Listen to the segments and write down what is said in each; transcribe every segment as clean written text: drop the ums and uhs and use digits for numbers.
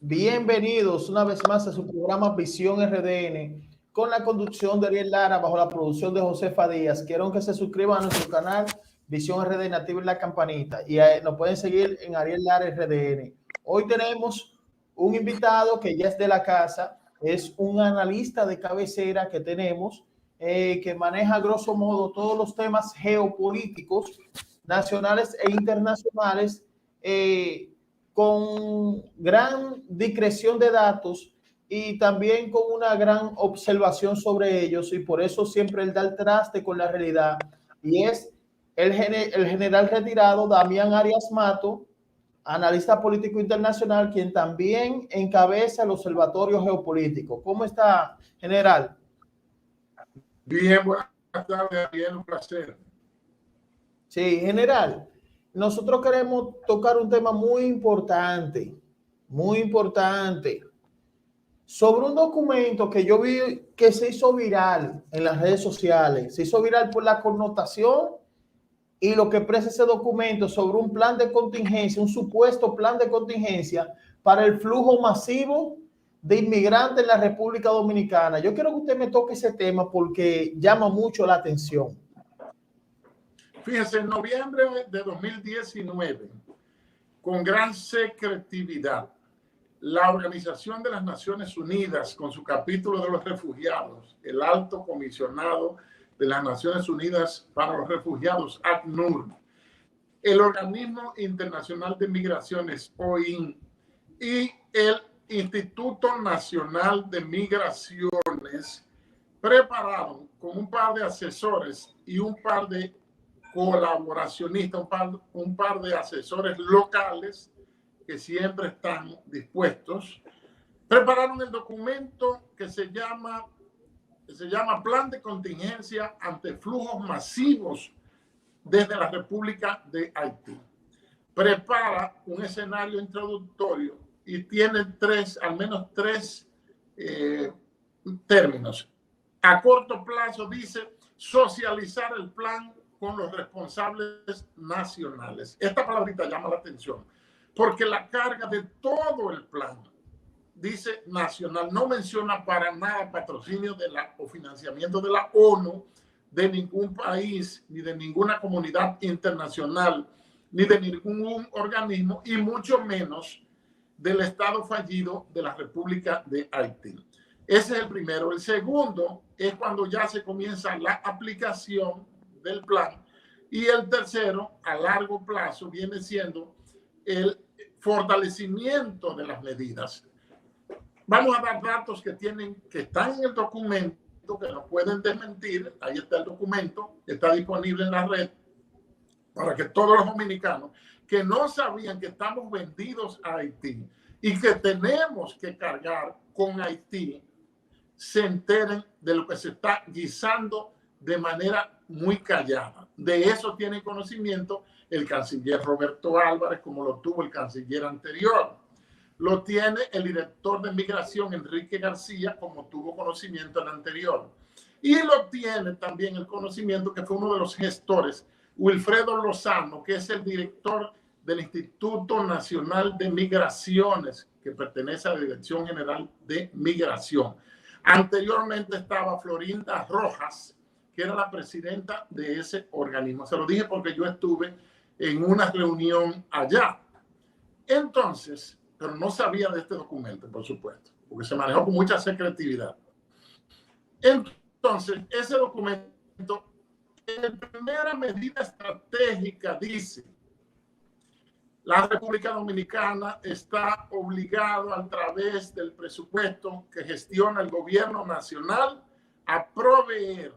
Bienvenidos una vez más a su programa Visión RDN con la conducción de Ariel Lara bajo la producción de Josefa Díaz. Quiero que se suscriban a nuestro canal Visión RDN, activen la campanita y nos pueden seguir en Ariel Lara RDN. Hoy tenemos un invitado que ya es de la casa, es un analista de cabecera que tenemos que maneja grosso modo todos los temas geopolíticos nacionales e internacionales. Con gran discreción de datos y también con una gran observación sobre ellos, y por eso siempre él da el traste con la realidad, y es el general retirado Damián Arias Mato, analista político internacional, quien también encabeza el Observatorio Geopolítico. ¿Cómo está, general? Bien, buenas tardes, bien, un placer. Sí, general, nosotros queremos tocar un tema muy importante, sobre un documento que yo vi que se hizo viral en las redes sociales. Se hizo viral por la connotación y lo que expresa ese documento sobre un plan de contingencia, un supuesto plan de contingencia para el flujo masivo de inmigrantes en la República Dominicana. Yo quiero que usted me toque ese tema porque llama mucho la atención. Fíjense, en noviembre de 2019, con gran secretividad, la Organización de las Naciones Unidas, con su capítulo de los refugiados, el Alto Comisionado de las Naciones Unidas para los Refugiados, ACNUR, el Organismo Internacional de Migraciones, OIM, y el Instituto Nacional de Migraciones, prepararon con un par de asesores y un par de colaboracionistas, un par de asesores locales que siempre están dispuestos, prepararon el documento que se llama Plan de Contingencia ante Flujos Masivos desde la República de Haití. Prepara un escenario introductorio y tiene al menos tres términos. A corto plazo dice socializar el plan con los responsables nacionales. Esta palabrita llama la atención porque la carga de todo el plan dice nacional, no menciona para nada patrocinio o financiamiento de la ONU, de ningún país, ni de ninguna comunidad internacional, ni de ningún organismo, y mucho menos del Estado fallido de la República de Haití. Ese es el primero. El segundo es cuando ya se comienza la aplicación del plan. Y el tercero, a largo plazo, viene siendo el fortalecimiento de las medidas. Vamos a dar datos que están en el documento, que no pueden desmentir. Ahí está el documento, está disponible en la red para que todos los dominicanos que no sabían que estamos vendidos a Haití y que tenemos que cargar con Haití se enteren de lo que se está guisando de manera muy callada. De eso tiene conocimiento el canciller Roberto Álvarez, como lo tuvo el canciller anterior. Lo tiene el director de migración, Enrique García, como tuvo conocimiento el anterior. Y lo tiene también el conocimiento que fue uno de los gestores, Wilfredo Lozano, que es el director del Instituto Nacional de Migraciones, que pertenece a la Dirección General de Migración. Anteriormente estaba Florinda Rojas, que era la presidenta de ese organismo. Se lo dije porque yo estuve en una reunión allá. Entonces, pero no sabía de este documento, por supuesto, porque se manejó con mucha secretividad. Entonces, ese documento, en primera medida estratégica, dice: la República Dominicana está obligada a través del presupuesto que gestiona el gobierno nacional a proveer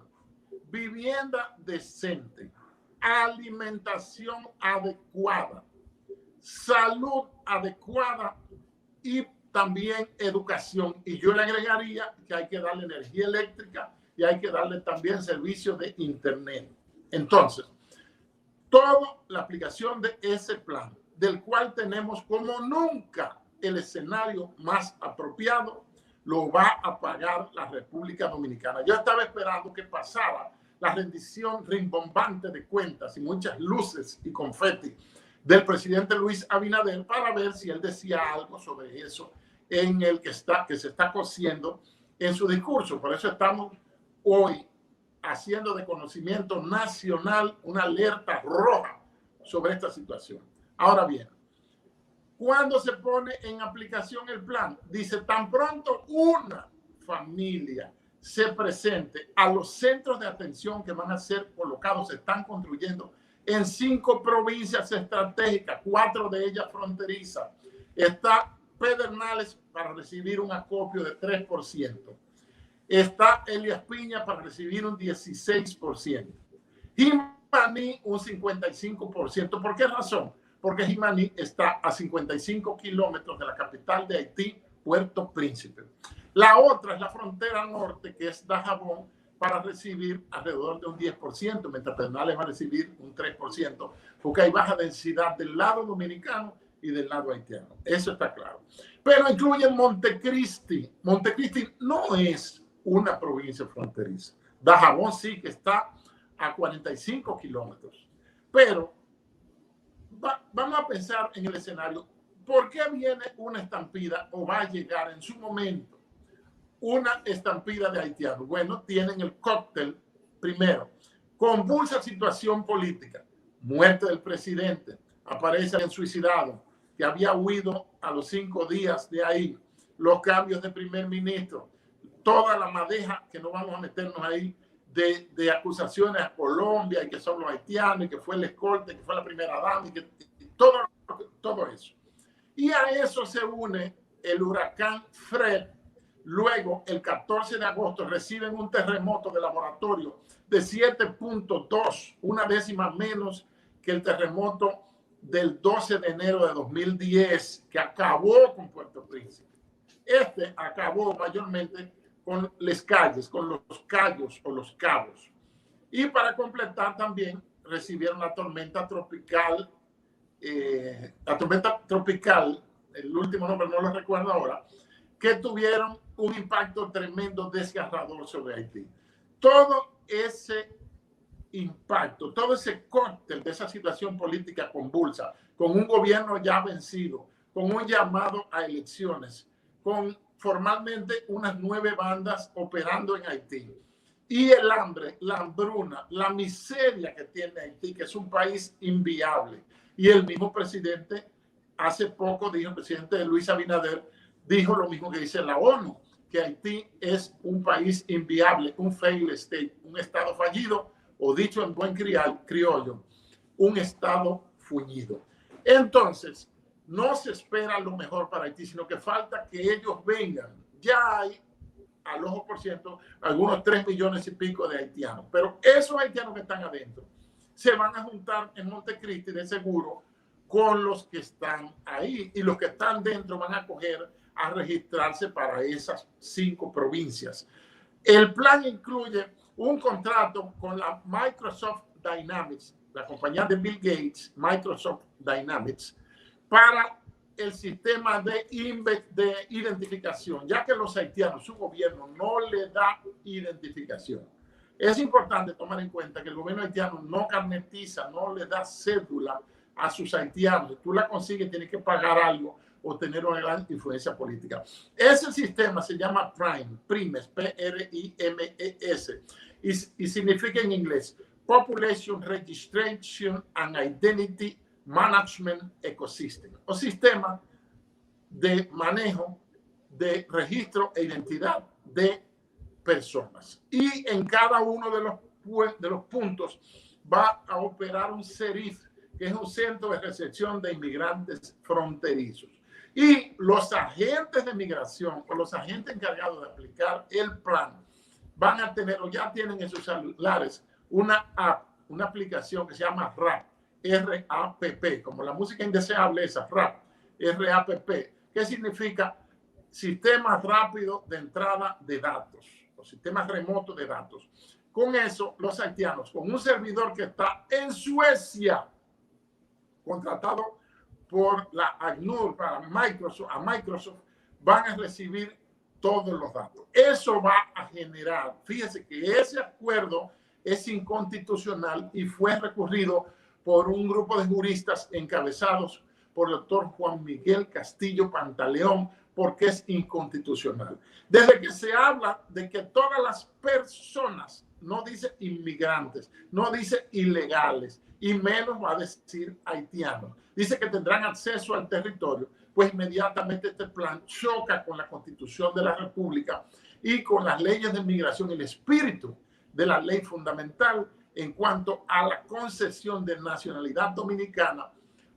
vivienda decente, alimentación adecuada, salud adecuada y también educación. Y yo le agregaría que hay que darle energía eléctrica y hay que darle también servicios de internet. Entonces, toda la aplicación de ese plan, del cual tenemos como nunca el escenario más apropiado, lo va a pagar la República Dominicana. Yo estaba esperando que pasara la rendición rimbombante de cuentas y muchas luces y confeti del presidente Luis Abinader para ver si él decía algo sobre eso en el que se está cosiendo en su discurso. Por eso estamos hoy haciendo de conocimiento nacional una alerta roja sobre esta situación. Ahora bien, ¿cuándo se pone en aplicación el plan? Dice, tan pronto una familia se presente a los centros de atención que van a ser colocados, se están construyendo en 5 provincias estratégicas, 4 de ellas fronterizas. Está Pedernales para recibir un acopio de 3%. Está Elías Piña para recibir un 16%. Jimaní un 55%. ¿Por qué razón? Porque Jimaní está a 55 kilómetros de la capital de Haití, Puerto Príncipe. La otra es la frontera norte, que es Dajabón, para recibir alrededor de un 10%, mientras Pedernales va a recibir un 3%, porque hay baja densidad del lado dominicano y del lado haitiano. Eso está claro. Pero incluye Montecristi. Montecristi no es una provincia fronteriza. Dajabón sí que está a 45 kilómetros. Pero vamos a pensar en el escenario. ¿Por qué viene una estampida o va a llegar en su momento una estampida de haitianos? Bueno, tienen el cóctel primero. Convulsa situación política. Muerte del presidente. Aparece el suicidado que había huido a los 5 días de ahí. Los cambios de primer ministro. Toda la madeja, que no vamos a meternos ahí, de acusaciones a Colombia y que son los haitianos y que fue el escolta, que fue la primera dama y que todo eso. Y a eso se une el huracán Fred. Luego, el 14 de agosto, reciben un terremoto de laboratorio de 7.2, una décima menos que el terremoto del 12 de enero de 2010, que acabó con Puerto Príncipe. Este acabó mayormente con las calles, con los cayos o los cabos. Y para completar también recibieron la tormenta tropical, el último nombre no lo recuerdo ahora, que tuvieron un impacto tremendo, desgarrador sobre Haití. Todo ese impacto, todo ese cóctel de esa situación política convulsa, con un gobierno ya vencido, con un llamado a elecciones, con formalmente unas 9 bandas operando en Haití, y el hambre, la hambruna, la miseria que tiene Haití, que es un país inviable. Y el mismo presidente hace poco dijo, el presidente Luis Abinader dijo lo mismo que dice la ONU, que Haití es un país inviable, un failed state, un estado fallido, o dicho en buen criollo, un estado fuñido. Entonces, no se espera lo mejor para Haití, sino que falta que ellos vengan. Ya hay, al ojo por ciento, algunos 3 millones y pico de haitianos. Pero esos haitianos que están adentro se van a juntar en Montecristi de seguro con los que están ahí. Y los que están dentro van a coger a registrarse para esas 5 provincias. El plan incluye un contrato con la Microsoft Dynamics, la compañía de Bill Gates, Microsoft Dynamics, para el sistema de identificación, ya que los haitianos, su gobierno no le da identificación. Es importante tomar en cuenta que el gobierno haitiano no carnetiza, no le da cédula a sus haitianos. Tú la consigues, tienes que pagar algo o tener una gran influencia política. Ese sistema se llama PRIMES, P-R-I-M-E-S, y significa en inglés Population Registration and Identity Management Ecosystem, o sistema de manejo de registro e identidad de personas. Y en cada uno de los puntos va a operar un CERIF, que es un centro de recepción de inmigrantes fronterizos. Y los agentes de migración o los agentes encargados de aplicar el plan van a tener o ya tienen en sus celulares una app, una aplicación que se llama RAP, R-A-P-P, como la música indeseable esa, RAP, R-A-P-P, que significa Sistema Rápido de Entrada de Datos, o Sistemas Remotos de Datos. Con eso, los haitianos, con un servidor que está en Suecia, contratado por la ACNUR para Microsoft, van a recibir todos los datos. Eso va a generar, fíjese que ese acuerdo es inconstitucional y fue recurrido por un grupo de juristas encabezados por el doctor Juan Miguel Castillo Pantaleón, porque es inconstitucional. Desde que se habla de que todas las personas, no dice inmigrantes, no dice ilegales, y menos va a decir haitianos, dice que tendrán acceso al territorio, pues inmediatamente este plan choca con la Constitución de la República y con las leyes de migración, el espíritu de la ley fundamental en cuanto a la concesión de nacionalidad dominicana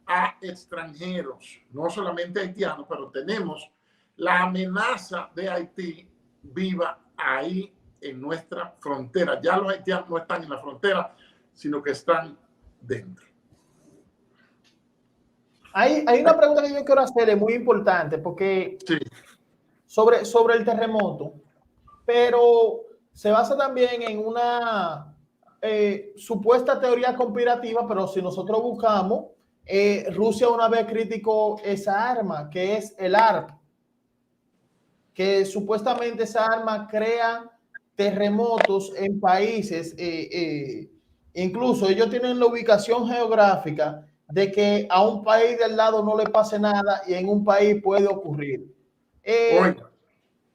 a extranjeros, no solamente haitianos, pero tenemos la amenaza de Haití viva ahí en nuestra frontera. Ya los haitianos no están en la frontera, sino que están dentro. Hay una pregunta que yo quiero hacer, es muy importante, porque sí. sobre el terremoto, pero se basa también en una supuesta teoría conspirativa, pero si nosotros buscamos, Rusia una vez criticó esa arma, que es el ARP, que supuestamente esa arma crea terremotos en países, incluso ellos tienen la ubicación geográfica de que a un país del lado no le pase nada y en un país puede ocurrir.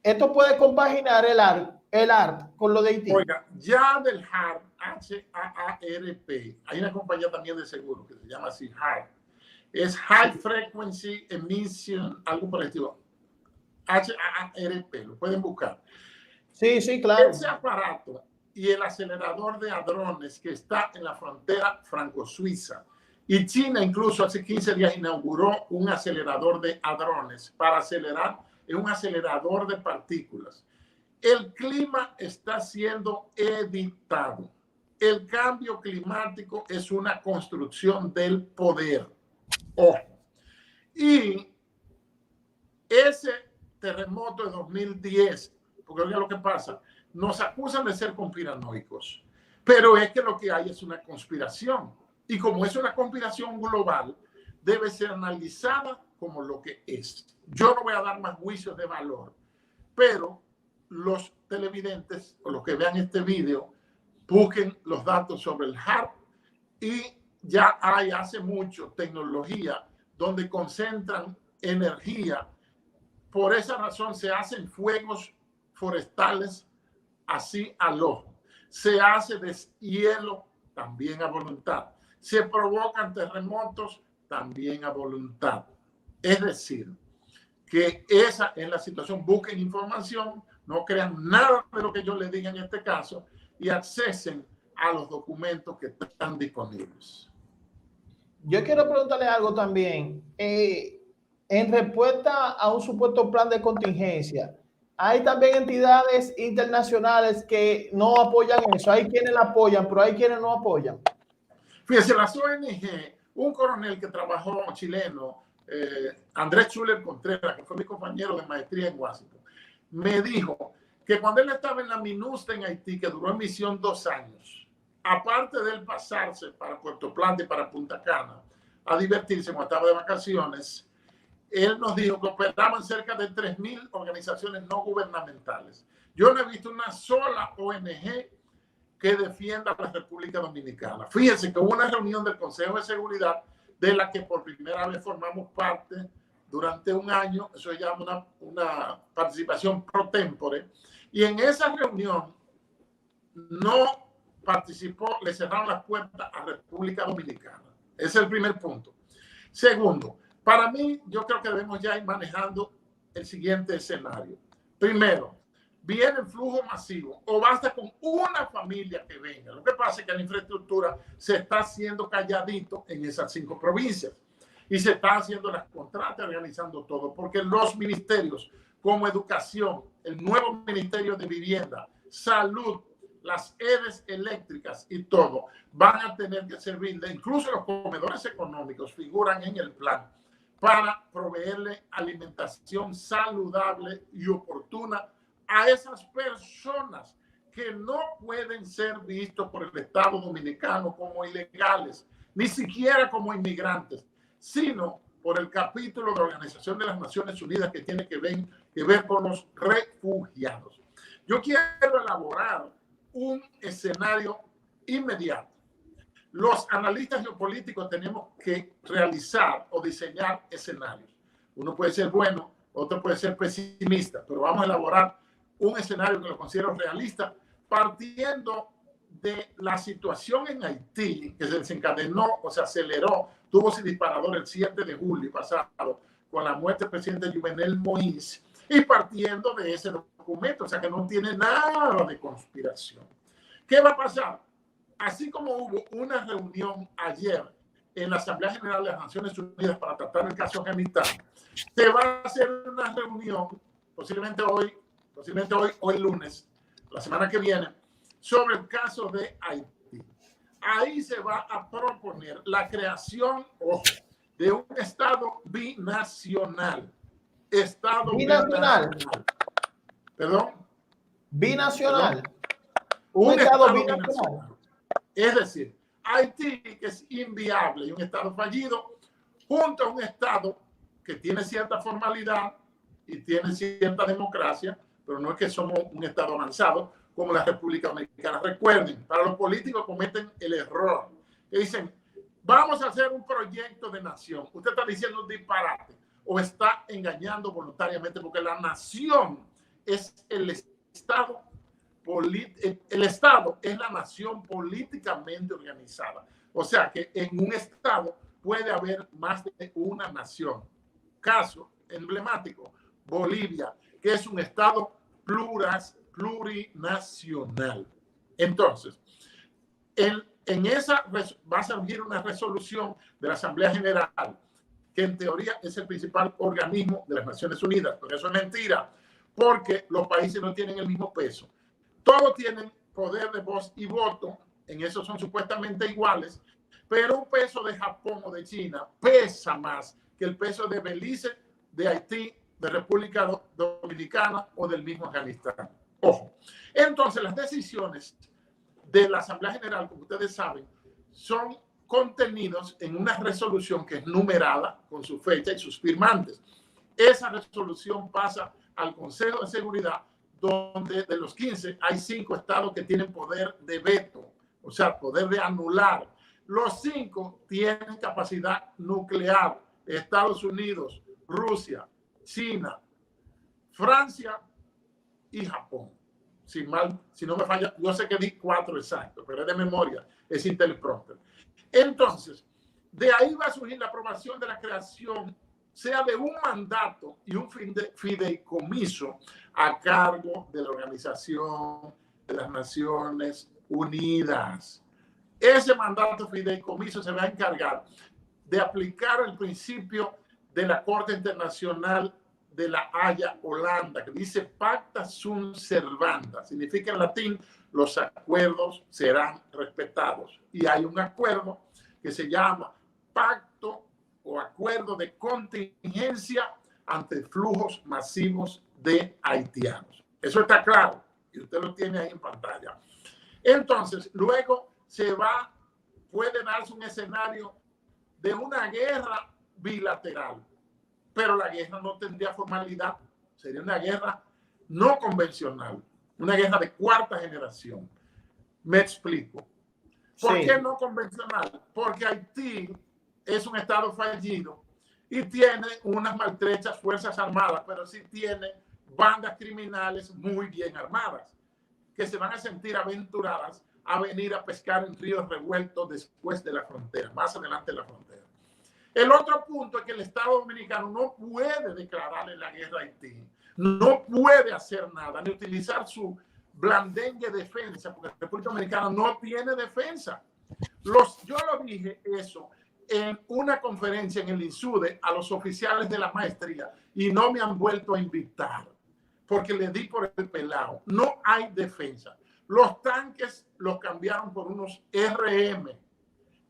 Esto puede compaginar el ARP con lo de Haití. Oiga, ya del HAARP, H-A-A-R-P, hay una compañía también de seguro que se llama así, HAARP. Es High Frequency Emission, algo por el estilo. HAARP, lo pueden buscar. Sí, sí, claro. Ese aparato y el acelerador de hadrones que está en la frontera franco-suiza, y China incluso hace 15 días inauguró un acelerador de hadrones para acelerar, es un acelerador de partículas. El clima está siendo editado. El cambio climático es una construcción del poder. Ojo. Y ese terremoto de 2010, porque oiga lo que pasa, nos acusan de ser conspiranoicos, pero es que lo que hay es una conspiración. Y como es una conspiración global, debe ser analizada como lo que es. Yo no voy a dar más juicios de valor, pero los televidentes o los que vean este video, busquen los datos sobre el HAARP y ya hay hace mucho tecnología donde concentran energía. Por esa razón se hacen fuegos forestales así al ojo. Se hace deshielo también a voluntad. Se provocan terremotos también a voluntad. Es decir, que esa es la situación. Busquen información, no crean nada de lo que yo les diga en este caso y accesen a los documentos que están disponibles. Yo quiero preguntarle algo también. En respuesta a un supuesto plan de contingencia, hay también entidades internacionales que no apoyan eso. Hay quienes la apoyan, pero hay quienes no apoyan. Fíjense, las ONG, un coronel que trabajó chileno, Andrés Schuller Contreras, que fue mi compañero de maestría en Washington, me dijo que cuando él estaba en la MINUSTA en Haití, que duró en misión 2 años, aparte de él pasarse para Puerto Plata y para Punta Cana a divertirse cuando estaba de vacaciones, él nos dijo que operaban cerca de 3.000 organizaciones no gubernamentales. Yo no he visto una sola ONG que defienda a la República Dominicana. Fíjense que hubo una reunión del Consejo de Seguridad de la que por primera vez formamos parte durante un año, eso se llama una participación pro tempore, y en esa reunión no participó, le cerraron las puertas a República Dominicana. Ese es el primer punto. Segundo, para mí, yo creo que debemos ya ir manejando el siguiente escenario. Primero, viene el flujo masivo o basta con una familia que venga. Lo que pasa es que la infraestructura se está haciendo calladito en esas 5 provincias y se está haciendo las contratas, organizando todo, porque los ministerios como educación, el nuevo Ministerio de Vivienda, Salud, las redes eléctricas y todo, van a tener que servirle, incluso los comedores económicos figuran en el plan, para proveerle alimentación saludable y oportuna a esas personas que no pueden ser vistos por el Estado Dominicano como ilegales, ni siquiera como inmigrantes, sino por el capítulo de la Organización de las Naciones Unidas que tiene que ver con los refugiados. Yo quiero elaborar un escenario inmediato. Los analistas geopolíticos tenemos que realizar o diseñar escenarios. Uno puede ser bueno, otro puede ser pesimista, pero vamos a elaborar un escenario que lo considero realista, partiendo de la situación en Haití, que se desencadenó o se aceleró, tuvo su disparador el 7 de julio pasado, con la muerte del presidente Jovenel Moïse, y partiendo de ese documento, o sea que no tiene nada de conspiración. ¿Qué va a pasar? Así como hubo una reunión ayer en la Asamblea General de las Naciones Unidas para tratar el caso Afganistán, se va a hacer una reunión, posiblemente hoy o el lunes, la semana que viene, sobre el caso de Haití. Ahí se va a proponer la creación, ojo, de un Estado binacional. Estado Binacional. Perdón. Binacional. Perdón. Un Estado binacional. Es decir, Haití, que es inviable y un Estado fallido, junto a un Estado que tiene cierta formalidad y tiene cierta democracia, pero no es que somos un Estado avanzado como la República Dominicana. Recuerden, para los políticos cometen el error que dicen, vamos a hacer un proyecto de nación. Usted está diciendo un disparate o está engañando voluntariamente, porque la nación es el Estado. El Estado es la nación políticamente organizada. O sea que en un Estado puede haber más de una nación. Caso emblemático, Bolivia, que es un Estado plurinacional. Entonces, en esa va a surgir una resolución de la Asamblea General, que en teoría es el principal organismo de las Naciones Unidas, pero eso es mentira, porque los países no tienen el mismo peso. Todos tienen poder de voz y voto, en eso son supuestamente iguales, pero un peso de Japón o de China pesa más que el peso de Belice, de Haití, de República Dominicana o del mismo Afganistán. Ojo. Entonces, las decisiones de la Asamblea General, como ustedes saben, son contenidos en una resolución que es numerada con su fecha y sus firmantes. Esa resolución pasa al Consejo de Seguridad, donde de los 15 hay 5 estados que tienen poder de veto, o sea, poder de anular. Los 5 tienen capacidad nuclear: Estados Unidos, Rusia, China, Francia y Japón. Si no me falla, yo sé que di 4 exactos, pero es de memoria, es teleprompter. Entonces, de ahí va a surgir la aprobación de la creación, sea de un mandato y un fideicomiso a cargo de la Organización de las Naciones Unidas. Ese mandato fideicomiso se va a encargar de aplicar el principio de la Corte Internacional de la Haya, Holanda, que dice pacta sunt servanda. Significa en latín, los acuerdos serán respetados. Y hay un acuerdo que se llama pacto o acuerdo de contingencia ante flujos masivos de haitianos. Eso está claro y usted lo tiene ahí en pantalla. Entonces, luego puede darse un escenario de una guerra bilateral, pero la guerra no tendría formalidad, sería una guerra no convencional, una guerra de 4ª generación. Me explico. ¿Por qué no convencional? Porque Haití es un estado fallido y tiene unas maltrechas fuerzas armadas, pero sí tiene bandas criminales muy bien armadas, que se van a sentir aventuradas a venir a pescar en ríos revueltos después de la frontera, más adelante de la frontera. El otro punto es que el Estado Dominicano no puede declararle la guerra a Haití, no puede hacer nada, ni utilizar su blandengue defensa, porque la República Dominicana no tiene defensa. Yo lo dije eso en una conferencia en el INSUDE a los oficiales de la maestría y no me han vuelto a invitar porque le di por el pelado. No hay defensa. Los tanques los cambiaron por unos RM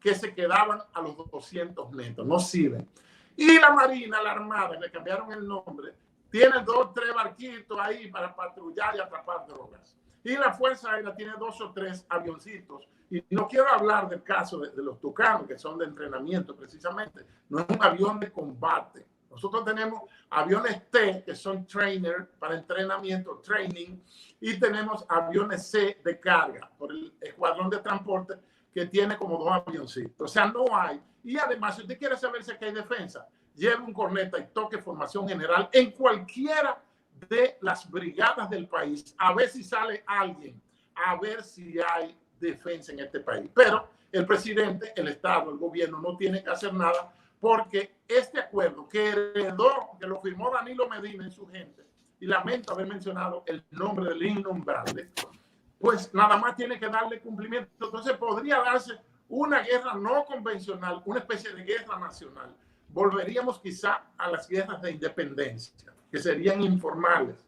que se quedaban a los 200 metros, no sirven. Y la Marina, la Armada, le cambiaron el nombre, tiene 2 o 3 barquitos ahí para patrullar y atrapar drogas. Y la Fuerza Aérea tiene 2 o 3 avioncitos. Y no quiero hablar del caso de los Tucanos, que son de entrenamiento precisamente. No es un avión de combate. Nosotros tenemos aviones T, que son trainer para entrenamiento, training, y tenemos aviones C de carga por el escuadrón de transporte, que tiene como 2 avioncitos. O sea, no hay. Y además, si usted quiere saber si aquí hay defensa, lleve un corneta y toque formación general en cualquiera de las brigadas del país, a ver si sale alguien, a ver si hay defensa en este país. Pero el presidente, el Estado, el gobierno no tiene que hacer nada porque este acuerdo que heredó, que lo firmó Danilo Medina y su gente, y lamento haber mencionado el nombre del innombrable, pues nada más tiene que darle cumplimiento. Entonces podría darse una guerra no convencional, una especie de guerra nacional. Volveríamos quizá a las guerras de independencia, que serían informales.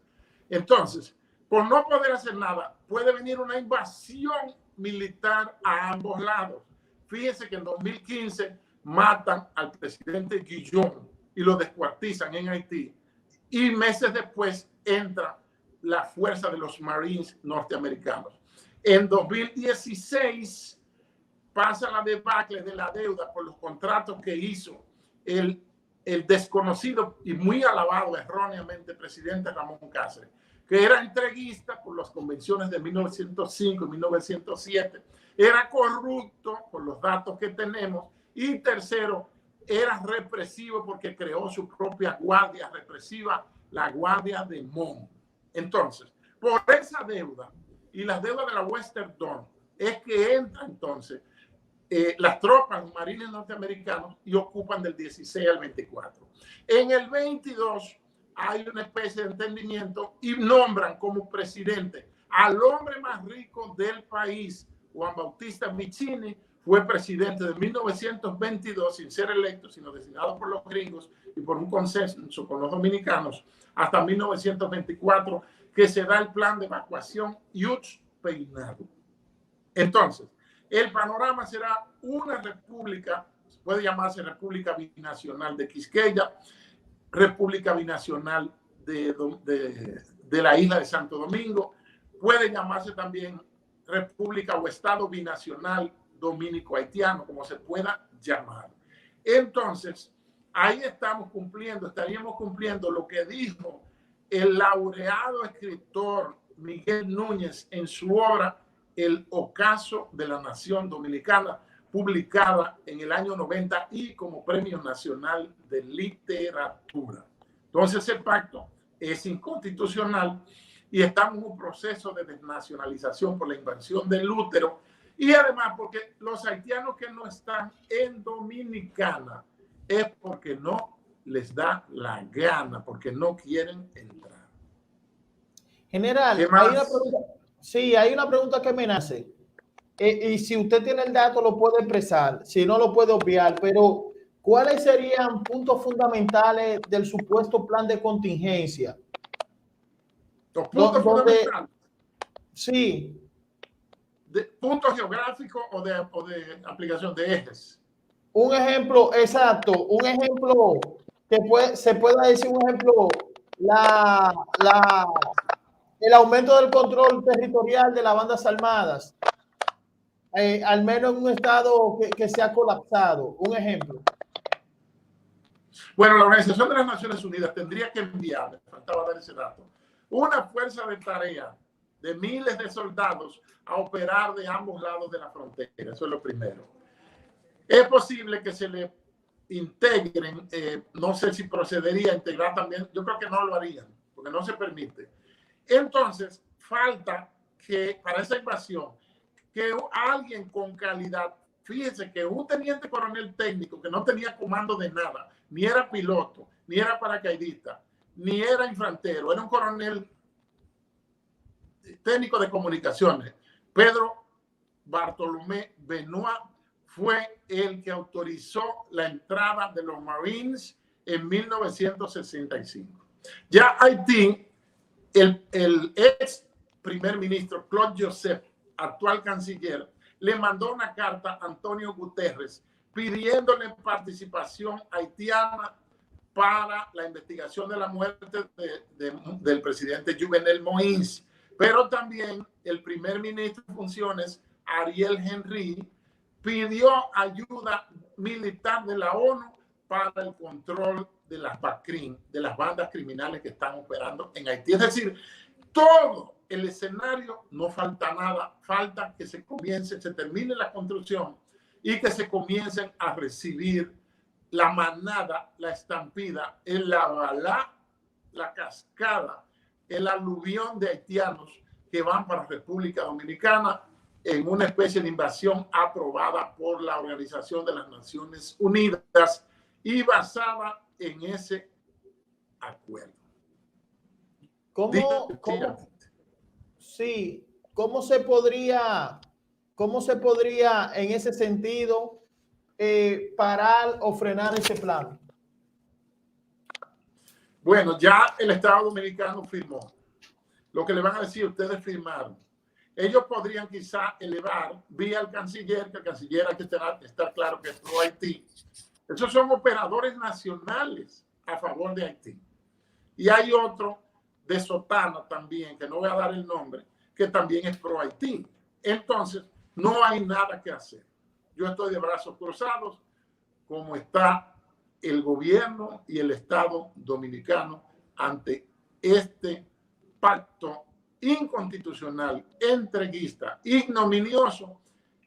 Entonces, por no poder hacer nada, puede venir una invasión militar a ambos lados. Fíjense que en 2015 matan al presidente Guillón y lo descuartizan en Haití. Y meses después entra la fuerza de los Marines norteamericanos. En 2016 pasa la debacle de la deuda por los contratos que hizo el desconocido y muy alabado erróneamente presidente Ramón Cáceres, que era entreguista por las convenciones de 1905 y 1907, era corrupto por los datos que tenemos, y tercero, era represivo porque creó su propia guardia represiva, la Guardia de Mon. Entonces, por esa deuda y las deudas de la Western Dawn es que entra entonces las tropas marines norteamericanos y ocupan del 16 al 24. En el 22 hay una especie de entendimiento y nombran como presidente al hombre más rico del país. Juan Bautista Michini fue presidente de 1922 sin ser electo, sino designado por los gringos y por un consenso con los dominicanos, hasta 1924, que se da el plan de evacuación Yuch Peinado. Entonces, el panorama será una república, puede llamarse República Binacional de Quisqueya, República Binacional de la isla de Santo Domingo, puede llamarse también República o Estado Binacional Dominico-Haitiano, como se pueda llamar. Entonces, ahí estaríamos cumpliendo lo que dijo el laureado escritor Miguel Núñez en su obra El Ocaso de la Nación Dominicana, publicada en el año 90 y como Premio Nacional de Literatura. Entonces, ese pacto es inconstitucional y estamos en un proceso de desnacionalización por la invasión del útero, y además porque los haitianos que no están en Dominicana es porque no les da la gana, porque no quieren entrar. General, hay una pregunta, sí, hay una pregunta que me nace. Y si usted tiene el dato lo puede expresar, si no lo puede obviar, pero ¿cuáles serían puntos fundamentales del supuesto plan de contingencia? Los puntos fundamentales. Sí. De puntos geográficos o de aplicación de ejes. Un ejemplo, exacto, un ejemplo que se pueda decir, un ejemplo, el aumento del control territorial de las bandas armadas, al menos en un estado que se ha colapsado, un ejemplo. Bueno, la Organización de las Naciones Unidas tendría que enviar, me faltaba dar ese dato, una fuerza de tarea de miles de soldados a operar de ambos lados de la frontera. Eso es lo primero. Es posible que se le integren, no sé si procedería a integrar también, yo creo que no lo harían, porque no se permite. Entonces, falta que para esa invasión, que alguien con calidad, fíjense que un teniente coronel técnico que no tenía comando de nada, ni era piloto, ni era paracaidista, ni era infantero, era un coronel técnico de comunicaciones, Pedro Bartolomé Benoit, fue el que autorizó la entrada de los Marines en 1965. Ya Haití, el ex primer ministro Claude Joseph, actual canciller, le mandó una carta a Antonio Guterres pidiéndole participación haitiana para la investigación de la muerte del presidente Jovenel Moïse. Pero también el primer ministro en funciones, Ariel Henry, pidió ayuda militar de la ONU para el control de las BACRIM, de las bandas criminales que están operando en Haití. Es decir, todo el escenario, no falta nada, falta que se termine la construcción y que se comiencen a recibir la manada, la estampida, la balá, la cascada, el aluvión de haitianos que van para República Dominicana en una especie de invasión aprobada por la Organización de las Naciones Unidas y basada en ese acuerdo. ¿Cómo se podría en ese sentido parar o frenar ese plan? Bueno, ya el Estado Dominicano firmó. Lo que le van a decir, ustedes firmaron. Ellos podrían quizá elevar vía el canciller, que el canciller hay que estar claro que es pro Haití. Esos son operadores nacionales a favor de Haití. Y hay otro de Sotana también, que no voy a dar el nombre, que también es pro Haití. Entonces, no hay nada que hacer. Yo estoy de brazos cruzados, como está el gobierno y el Estado dominicano ante este pacto inconstitucional, entreguista, ignominioso,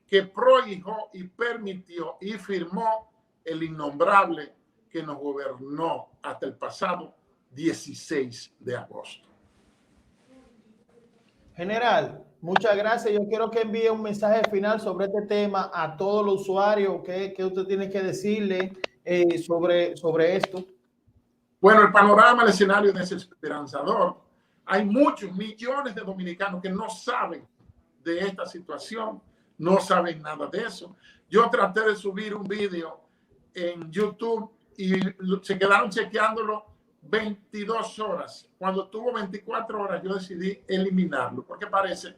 que prohijó y permitió y firmó el innombrable que nos gobernó hasta el pasado 16 de agosto. General, muchas gracias. Yo quiero que envíe un mensaje final sobre este tema a todos los usuarios. ¿Qué usted tiene que decirle sobre esto? Bueno, el panorama, el escenario es desesperanzador. Hay muchos, millones de dominicanos que no saben de esta situación, no saben nada de eso. Yo traté de subir un video en YouTube y se quedaron chequeándolo 22 horas. Cuando tuvo 24 horas, yo decidí eliminarlo porque parece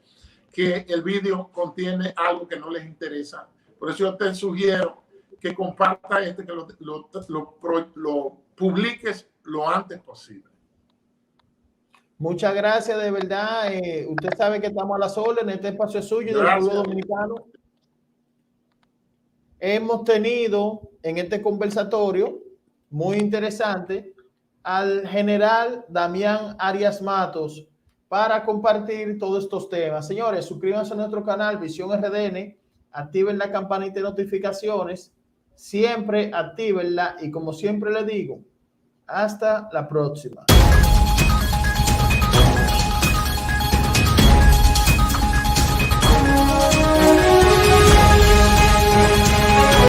que el video contiene algo que no les interesa. Por eso yo te sugiero que comparta que lo publiques lo antes posible. Muchas gracias, de verdad. Usted sabe que estamos a las órdenes. Este espacio es suyo y del pueblo dominicano. Hemos tenido en este conversatorio muy interesante al general Damián Arias Matos para compartir todos estos temas. Señores, suscríbanse a nuestro canal Visión RDN, activen la campanita de notificaciones, siempre actívenla y como siempre les digo, hasta la próxima.